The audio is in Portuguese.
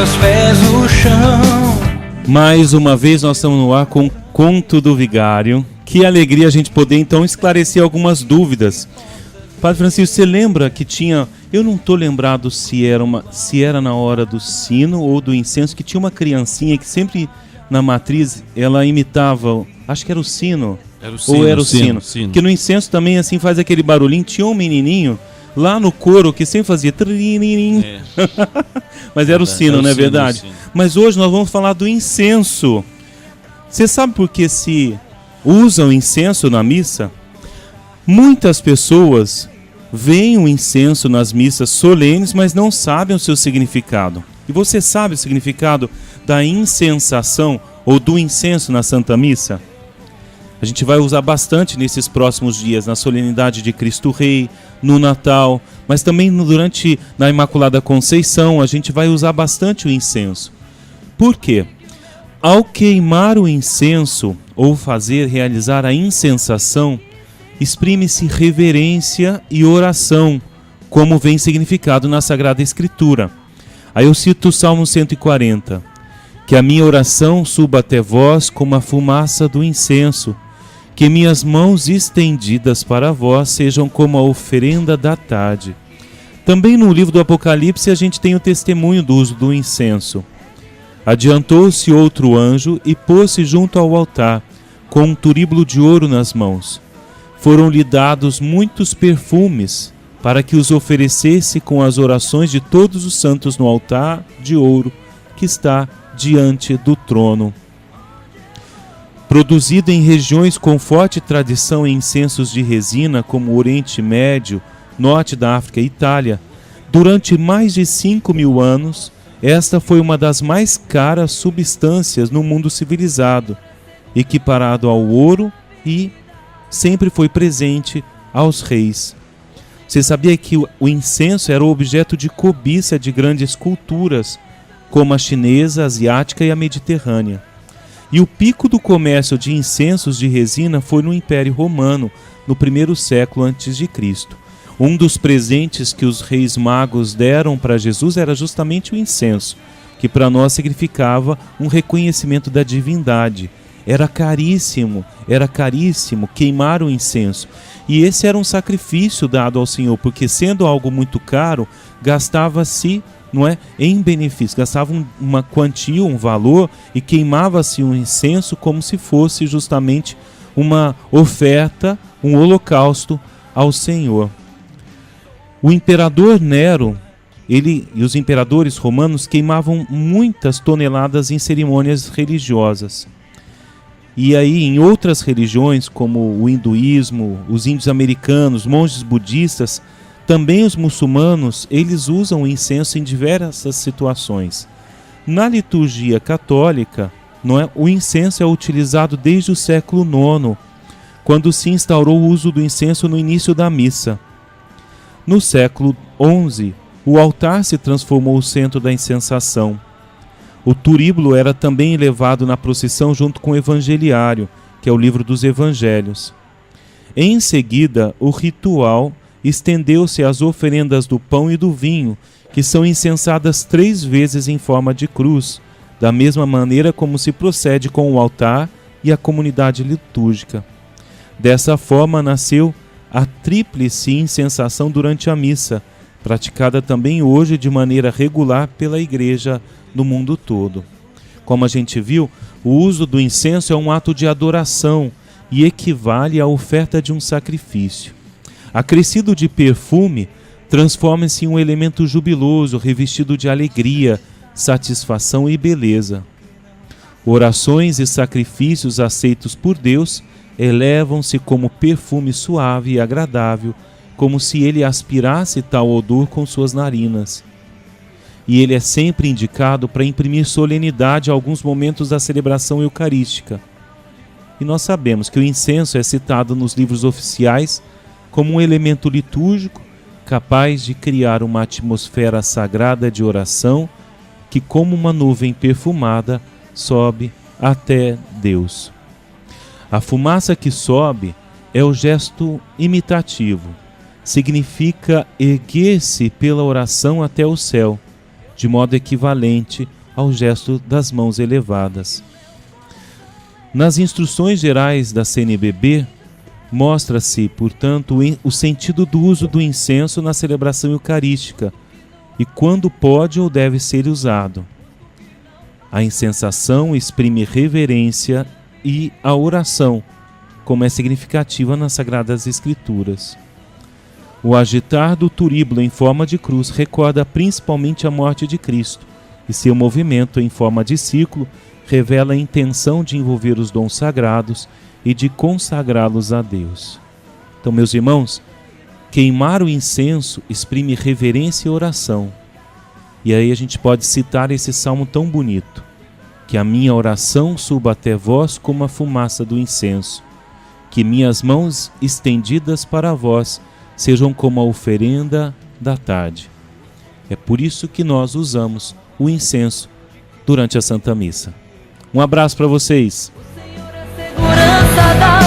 meus pés no chão. Mais uma vez nós estamos no ar com o Conto do Vigário. Que alegria a gente poder então esclarecer algumas dúvidas. Padre Francisco, você lembra que tinha... Eu não estou lembrado se era na hora do sino ou do incenso, que tinha uma criancinha que sempre na matriz ela imitava... Acho que era o sino. Era o sino, ou era o sino. Porque no incenso também assim faz aquele barulhinho. Tinha um menininho lá no coro que sempre fazia... Mas era o sino, não é verdade? Mas hoje nós vamos falar do incenso. Você sabe por que se usa o incenso na missa? Muitas pessoas veem o incenso nas missas solenes, mas não sabem o seu significado. E você sabe o significado da incensação ou do incenso na Santa Missa? A gente vai usar bastante nesses próximos dias, na solenidade de Cristo Rei, no Natal, mas também na Imaculada Conceição, a gente vai usar bastante o incenso. Por quê? Ao queimar o incenso ou realizar a incensação, exprime-se reverência e oração, como vem significado na Sagrada Escritura. Aí eu cito o Salmo 140. Que a minha oração suba até vós como a fumaça do incenso, que minhas mãos estendidas para vós sejam como a oferenda da tarde. Também no livro do Apocalipse a gente tem o testemunho do uso do incenso. Adiantou-se outro anjo e pôs-se junto ao altar, com um turíbulo de ouro nas mãos. Foram-lhe dados muitos perfumes, para que os oferecesse com as orações de todos os santos no altar de ouro que está diante do trono. Produzido em regiões com forte tradição em incensos de resina, como o Oriente Médio, Norte da África e Itália, durante mais de 5.000 anos, esta foi uma das mais caras substâncias no mundo civilizado, equiparado ao ouro e sempre foi presente aos reis. Você sabia que o incenso era o objeto de cobiça de grandes culturas, como a chinesa, a asiática e a mediterrânea. E o pico do comércio de incensos de resina foi no Império Romano, no 1º século a.C. Um dos presentes que os reis magos deram para Jesus era justamente o incenso, que para nós significava um reconhecimento da divindade. Era caríssimo queimar o incenso. E esse era um sacrifício dado ao Senhor, porque sendo algo muito caro, gastava-se, não é, em benefício, gastava uma quantia, um valor, e queimava-se um incenso como se fosse justamente uma oferta, um holocausto ao Senhor. O imperador Nero, ele e os imperadores romanos queimavam muitas toneladas em cerimônias religiosas. E aí em outras religiões, como o hinduísmo, os índios americanos, monges budistas, também os muçulmanos, eles usam o incenso em diversas situações. Na liturgia católica, o incenso é utilizado desde o século IX, quando se instaurou o uso do incenso no início da missa. No século XI, o altar se transformou no centro da incensação. O turíbulo era também elevado na procissão junto com o evangeliário, que é o livro dos evangelhos. Em seguida, o ritual estendeu-se às oferendas do pão e do vinho, que são incensadas 3 vezes em forma de cruz, da mesma maneira como se procede com o altar e a comunidade litúrgica. Dessa forma nasceu a tríplice incensação durante a missa, praticada também hoje de maneira regular pela Igreja no mundo todo. Como a gente viu, o uso do incenso é um ato de adoração e equivale à oferta de um sacrifício. Acrescido de perfume, transforma-se em um elemento jubiloso, revestido de alegria, satisfação e beleza. Orações e sacrifícios aceitos por Deus elevam-se como perfume suave e agradável, como se ele aspirasse tal odor com suas narinas. E ele é sempre indicado para imprimir solenidade a alguns momentos da celebração eucarística. E nós sabemos que o incenso é citado nos livros oficiais como um elemento litúrgico capaz de criar uma atmosfera sagrada de oração que, como uma nuvem perfumada, sobe até Deus. A fumaça que sobe é o gesto imitativo. Significa erguer-se pela oração até o céu, de modo equivalente ao gesto das mãos elevadas. Nas instruções gerais da CNBB, mostra-se, portanto, o sentido do uso do incenso na celebração eucarística e quando pode ou deve ser usado. A incensação exprime reverência e a oração, como é significativa nas Sagradas Escrituras. O agitar do turíbulo em forma de cruz recorda principalmente a morte de Cristo, e seu movimento em forma de círculo revela a intenção de envolver os dons sagrados e de consagrá-los a Deus. Então, meus irmãos, queimar o incenso exprime reverência e oração. E aí a gente pode citar esse salmo tão bonito: que a minha oração suba até vós como a fumaça do incenso, que minhas mãos estendidas para vós sejam como a oferenda da tarde. É por isso que nós usamos o incenso durante a Santa Missa. Um abraço para vocês. Senhor, a segurança da